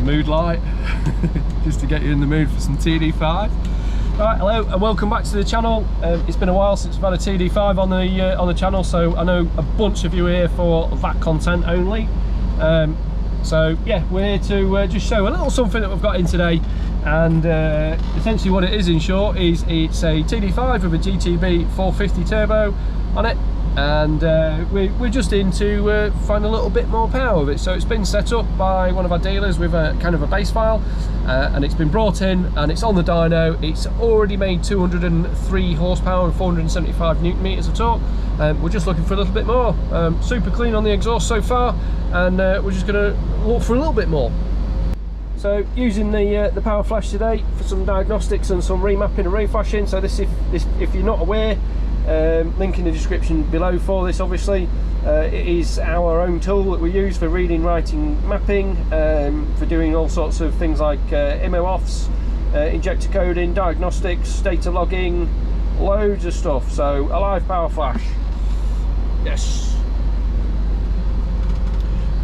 mood light, just to get you in the mood for some Td5. Right, hello and welcome back to the channel. It's been a while since we've had a Td5 on the channel, so I know a bunch of you are here for that content only. So yeah, we're here to just show a little something that we've got in today, and essentially what it is in short is it's a Td5 with a GTB450 turbo on it, and we're just in to find a little bit more power of it. So it's been set up by one of our dealers with a kind of a base file, and it's been brought in and it's on the dyno. It's already made 203 horsepower and 475 newton meters of torque. We're just looking for a little bit more. Super clean on the exhaust so far, and we're just going to look for a little bit more. So using the power flash today for some diagnostics and some remapping and reflashing. So this, if you're not aware, link in the description below for this. Obviously it is our own tool that we use for reading, writing, mapping, for doing all sorts of things like IMO offs, injector coding, diagnostics, data logging, loads of stuff. So Alive power flash, yes.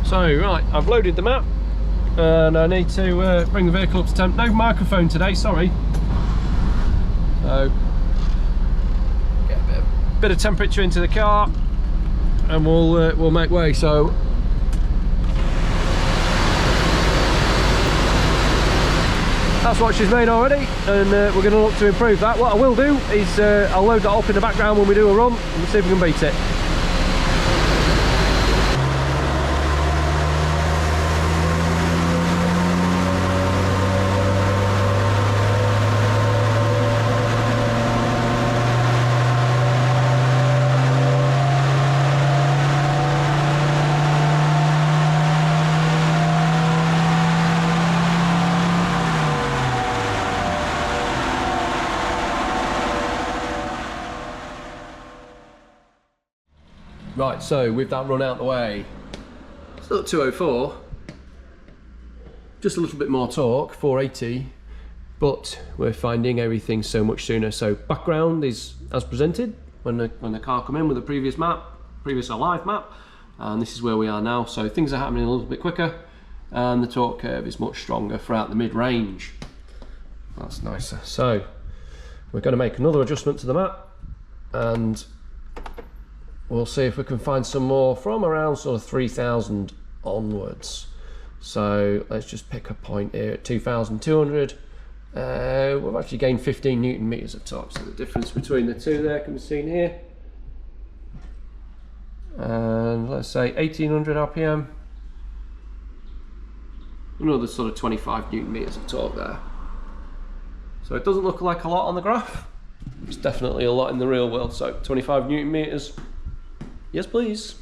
So right, I've loaded the map and I need to bring the vehicle up to temp. No microphone today, sorry. So get a bit of temperature into the car and we'll make way. So that's what she's made already, and we're going to look to improve that. What I will do is I'll load that up in the background when we do a run and see if we can beat it. Right, so with that run out the way, still at 204, just a little bit more torque, 480, but we're finding everything so much sooner. So background is as presented when the car come in with the previous Alive map, and this is where we are now. So things are happening a little bit quicker, and the torque curve is much stronger throughout the mid-range. That's nicer. So we're going to make another adjustment to the map, and we'll see if we can find some more from around sort of 3,000 onwards. So let's just pick a point here at 2,200. We've actually gained 15 newton meters of torque, so the difference between the two there can be seen here. And let's say 1,800 RPM. Another sort of 25 newton meters of torque there. So it doesn't look like a lot on the graph. It's definitely a lot in the real world. So 25 newton meters. Yes, please.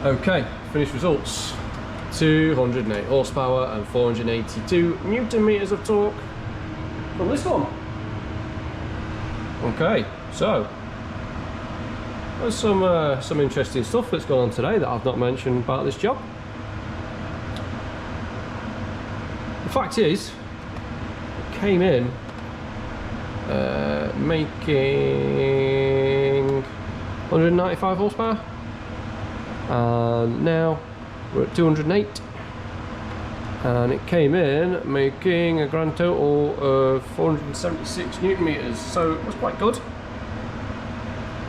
Okay, finished results. 208 horsepower and 482 newton meters of torque from this one. Okay, so there's some interesting stuff that's gone on today that I've not mentioned about this job. The fact is, it came in making 195 horsepower. And now we're at 208, and it came in making a grand total of 476 newton meters, so it was quite good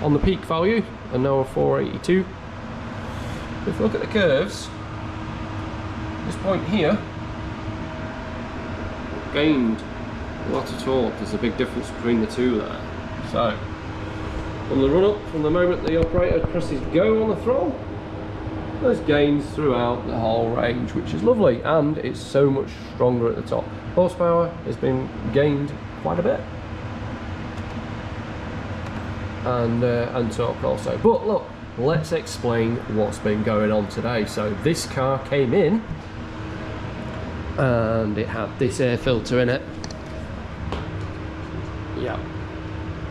on the peak value, and now we're 482. If we look at the curves, this point here gained a lot of torque. There's a big difference between the two there. So from the run up, from the moment the operator presses go on the throttle, there's gains throughout the whole range, which is lovely, and it's so much stronger at the top. Horsepower has been gained quite a bit. and torque also. But look, let's explain what's been going on today. So this car came in and it had this air filter in it. Yeah,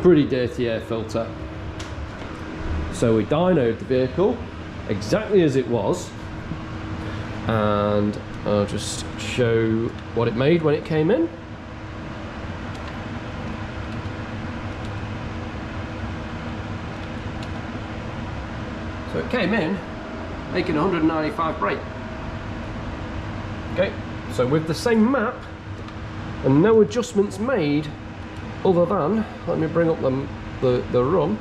pretty dirty air filter. So we dynoed the vehicle exactly as it was, and I'll just show what it made when it came in. So it came in making 195 brake. Okay, so with the same map and no adjustments made other than, let me bring up the run.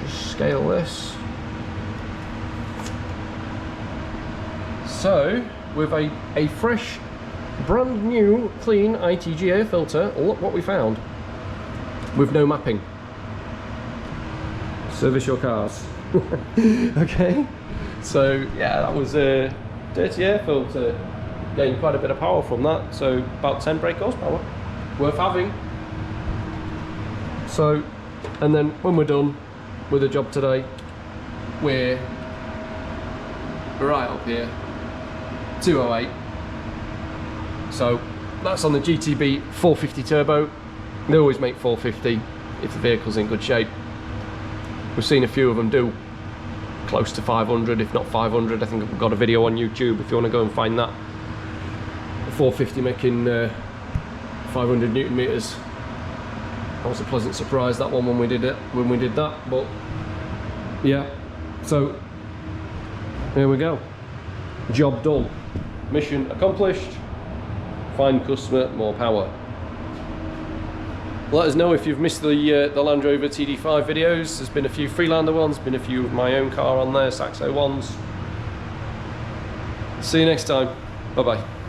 Just scale this. So with a fresh, brand new, clean ITG air filter, look what we found. With no mapping. Service your cars. Okay, so yeah, that was a dirty air filter. Gained quite a bit of power from that, so about 10 brake horsepower. Worth having. So, and then when we're done with the job today, we're right up here, 208. So that's on the GTB450 turbo. They always make 450 if the vehicle's in good shape. We've seen a few of them do close to 500, if not 500. I think I've got a video on YouTube if you want to go and find that. A 450 making 500 Newton meters. That was a pleasant surprise, that one, when we did that. But yeah, so there we go. Job done. Mission accomplished. Find customer, more power. Let us know if you've missed the Land Rover Td5 videos. There's been a few Freelander ones, been a few of my own car on there, Saxo ones. See you next time. Bye bye.